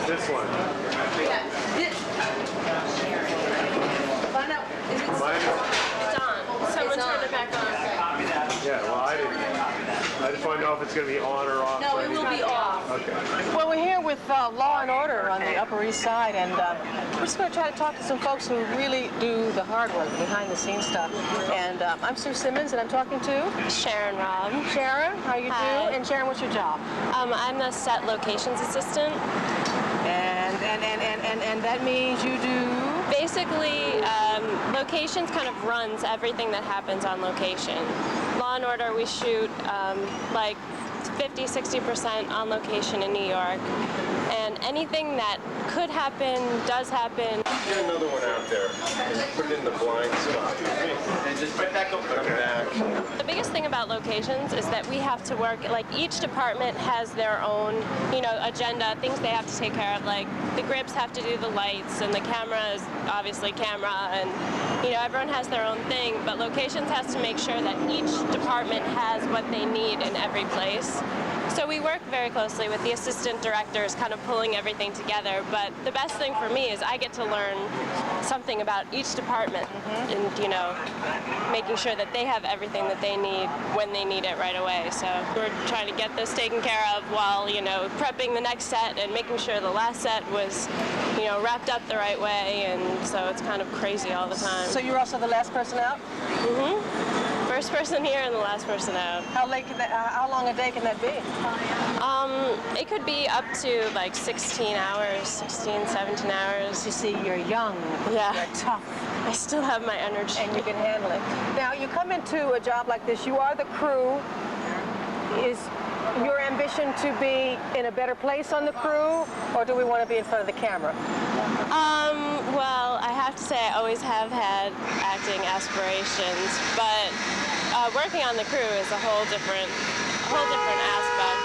This one. Yeah. Find out. Is it Mine? It's on. Someone turned it back on. Yeah, well, I didn't. I just want to know if it's going to be on or off. No, it will be off. Okay. Well, we're here with Law and Order on the Upper East Side, and we're just going to try to talk to some folks who really do the hard work, behind-the-scenes stuff. And I'm Sue Simmons, and I'm talking to Sharon Robb. Sharon. How you Hi. do? And Sharon, what's your job? I'm the set locations assistant. And that means you do? Basically, locations kind of runs everything that happens on location. Law and Order, we shoot like 50-60% on location in New York. And anything that could happen, does happen. Get another one out there. Put it in the blind spot. And just right back up. Come back. The biggest thing about locations is that we have to work, like each department has their own, agenda, things they have to take care of. Like the grips have to do the lights, and the camera is obviously camera, and everyone has their own thing, but locations has to make sure that each department has what they need in every place. So we work very closely with the assistant directors, kind of pulling everything together. But the best thing for me is I get to learn something about each department, and making sure that they have everything that they need when they need it right away. So we're trying to get this taken care of while prepping the next set and making sure the last set was wrapped up the right way. And so it's kind of crazy all the time. So you're also the last person out? First person here and the last person out. How late can that? How long a day can that be? It could be up to like 16 hours, 16, 17 hours. You see, you're young. Yeah. You're tough. I still have my energy. And you can handle it. Now, you come into a job like this, you are the crew. Is your ambition to be in a better place on the crew, or do we want to be in front of the camera? Well, I have to say I always have had acting aspirations, but working on the crew is a whole different aspect.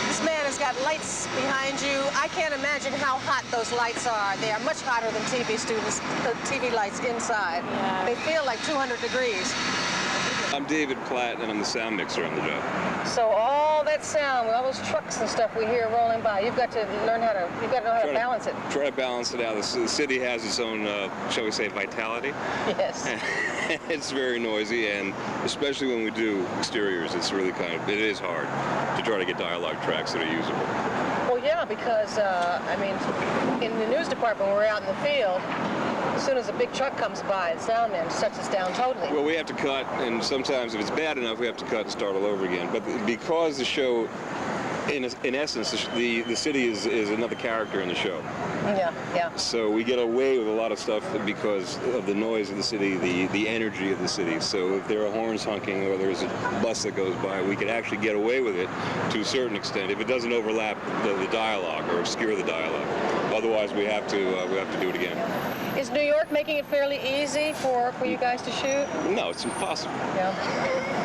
This man has got lights behind you. I can't imagine how hot those lights are. They are much hotter than TV lights inside. Yeah. They feel like 200 degrees. I'm David Platt, and I'm the sound mixer on the job. So all that sound, all those trucks and stuff we hear rolling by, you've got to know how to balance it. Try to balance it out. The city has its own, shall we say, vitality. Yes. It's very noisy, and especially when we do exteriors, it is hard to try to get dialogue tracks that are usable. Well, yeah, because, in the news department, when we're out in the field, as soon as a big truck comes by, the sound man shuts us down totally. Well, we have to cut, and sometimes if it's bad enough, we have to cut and start all over again. But because the show, in essence, the city is another character in the show. Yeah. So we get away with a lot of stuff because of the noise of the city, the energy of the city. So if there are horns honking or there's a bus that goes by, we can actually get away with it to a certain extent if it doesn't overlap the dialogue or obscure the dialogue. Otherwise, we have to do it again. Is New York making it fairly easy for you guys to shoot? No, it's impossible. Yeah.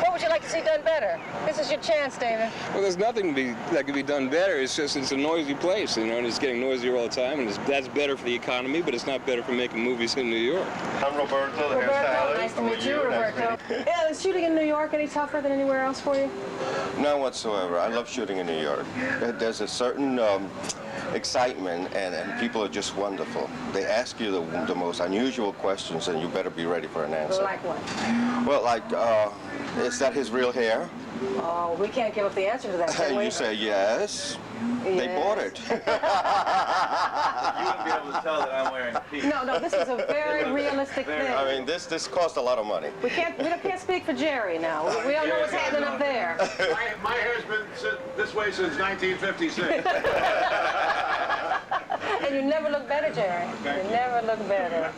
What would you like to see done better? This is your chance, David. Well, there's nothing that could be done better. It's a noisy place, and it's getting noisier all the time, and that's better for the economy, but it's not better for making movies in New York. I'm Roberto, the hairstylist. Nice to meet you, Roberto. Yeah, is shooting in New York any tougher than anywhere else for you? None whatsoever. I love shooting in New York. There's a certain excitement, and people are just wonderful. They ask you the most unusual questions, and you better be ready for an answer. Like what? Well, is that his real hair? Oh, we can't give up the answer to that, can we? You say yes. They bought it. You wouldn't be able to tell that I'm wearing a piece. No, this is a very realistic thing. I mean, this cost a lot of money. We can't speak for Jerry now. We don't know what's happening up there. My hair's been this way since 1956. And you never look better, Jerry. You never look better.